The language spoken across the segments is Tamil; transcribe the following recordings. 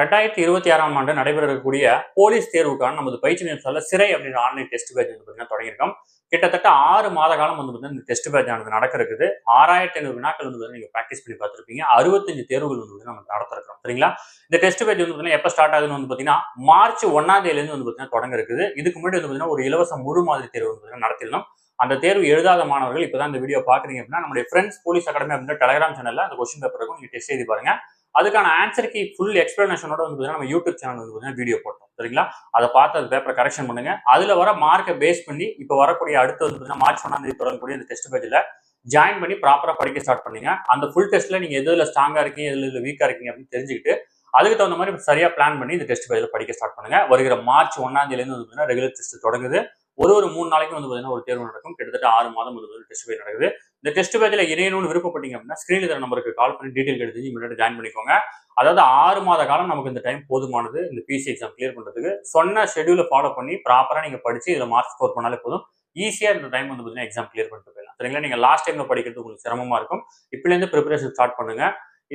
2026ஆம் ஆண்டு நடைபெற இருக்கக்கூடிய போலீஸ் தேர்வுக்கான நமது பயிற்சி நிலையத்தால சிறை அப்படின்ற ஆன்லைன் டெஸ்ட் பேட்ச் வந்து பார்த்தீங்கன்னா தொடங்கியிருக்கோம். கிட்டத்தட்ட 6 மாத காலம் வந்து பார்த்தீங்கன்னா இந்த டெஸ்ட் பேட்ச் ஆனது நடக்க இருக்குது. 6500 வினாக்கள் வந்து நீங்க பிராக்டிஸ் பண்ணி பார்த்துருப்பீங்க. 65 தேர்வுகள் வந்து நம்ம நடத்த இருக்கிறோம். சரிங்களா? இந்த டெஸ்ட் பேட்ச் வந்து பார்த்தீங்கன்னா எப்ப ஸ்டார்ட் ஆகுதுன்னு வந்து பார்த்தீங்கன்னா மார்ச் 1ஆம் தேதியிலிருந்து வந்து பார்த்தீங்கன்னா தொடங்க இருக்குது. இதுக்கு முன்னாடி வந்து பார்த்தீங்கன்னா ஒரு இலவச முழு மாதிரி தேர்வு வந்து நடத்திருந்தோம். அந்த தேர்வு எழுதாத மாணவர்கள் இப்பதான் இந்த வீடியோ பாக்குறீங்க அப்படின்னா நம்மளுடைய ஃப்ரெண்ட்ஸ் போலீஸ் அகாடமி அப்படின்ற டெலிகிராம் சேனல்ல அந்த கொஸ்டின் பேப்பர் இருக்கும். நீங்க டெஸ்ட் எழுதி பாருங்க. அதுக்கான ஆன்சருக்கு ஃபுல் எக்ஸ்பிளனேஷனோட வந்து நம்ம யூடியூப் சேனல் வந்து வீடியோ போட்டோம். சரிங்களா? அதை பார்த்து அந்த பேப்பரை கரெக்ஷன் பண்ணுங்க. அதுல வர மார்க்கை பேஸ் பண்ணி இப்ப வரக்கூடிய அடுத்து வந்து மார்ச் 1ஆம் தேதி தொடங்கக்கூடிய இந்த டெஸ்ட் பேட்ச்ல ஜாயின் பண்ணி ப்ராப்பரா படிக்க ஸ்டார்ட் பண்ணீங்க. அந்த ஃபுல் டெஸ்ட்ல நீங்க எதுல ஸ்ட்ராங்கா இருக்கீங்க, எதுல வீக்கா இருக்கீங்க அப்படின்னு தெரிஞ்சுக்கிட்டு அதுக்கு தகுந்த மாதிரி சரியா பிளான் பண்ணி இந்த டெஸ்ட் பேட்ச்ல படிக்க ஸ்டார்ட் பண்ணுங்க. வருகிற மார்ச் 1ஆம் தேதியிலிருந்து வந்து ரெகுலர் டெஸ்ட் தொடங்குது. ஒரு 3 நாளைக்கு வந்து பார்த்தீங்கன்னா ஒரு தேர்வு நடக்கும். கிட்டத்தட்ட 6 மாதம் வந்து டெஸ்ட் பேட்ச் நடக்குது. இந்த டெஸ்ட் பேட்ச்ல இணையணும்னு விருப்பப்பட்டீங்க அப்படின்னா ஸ்கிரீன்ல தர நம்பருக்கு கால் பண்ணி டீடைல் எடுத்து இமிடியேட்டா ஜாயின் பண்ணிக்கோங்க. அதாவது 6 மாத காலம் நமக்கு இந்த டைம் போதுமானது இந்த பிசி எக்ஸாம் கிளியர் பண்றதுக்கு. சொன்ன ஷெட்யூலை ஃபாலோ பண்ணி ப்ராப்பரா நீங்க படிச்சு இதுல மார்க் ஸ்கோர் பண்ணாலே போதும். ஈஸியா இந்த டைம் வந்து பார்த்தீங்கன்னா எக்ஸாம் கிளியர் பண்ணிட்டு போயிடலாம். சரிங்களா? நீங்க லாஸ்ட் டைம்ல படிக்கிறது உங்களுக்கு சிரமமா இருக்கும். இப்பல இருந்து ப்ரிப்பரேஷன் ஸ்டார்ட் பண்ணுங்க.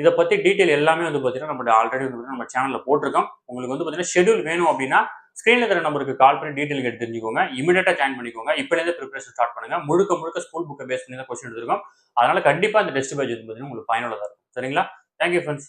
இதை பத்தி டீடைல் எல்லாமே வந்து பார்த்தீங்கன்னா நம்ம ஆல்ரெடி வந்து நம்ம சேனல்ல போட்டிருக்கோம். உங்களுக்கு வந்து பார்த்தீங்கன்னா ஷெட்யூல் வேணும் அப்படின்னா ஸ்கிரீன்ல தர நம்பருக்கு கால் பண்ணி டீடைல் எடுத்து தெரிஞ்சுக்கோங்க. இமிடியேட்டா ஜாயின் பண்ணிக்கோங்க. இப்பல இருந்து ப்ரிப்பரேஷன் ஸ்டார்ட் பண்ணுங்க. முழுக்க ஸ்கூல் புக்கை பேஸ் பண்ணி தான் கொஸ்டின் எடுத்திருக்கோம். அதனால கண்டிப்பா இந்த டெஸ்ட் பேட்ச் வந்து பார்த்தீங்கன்னா உங்களுக்கு பயனுள்ளதா இருக்கும். சரிங்களா? Thank you friends.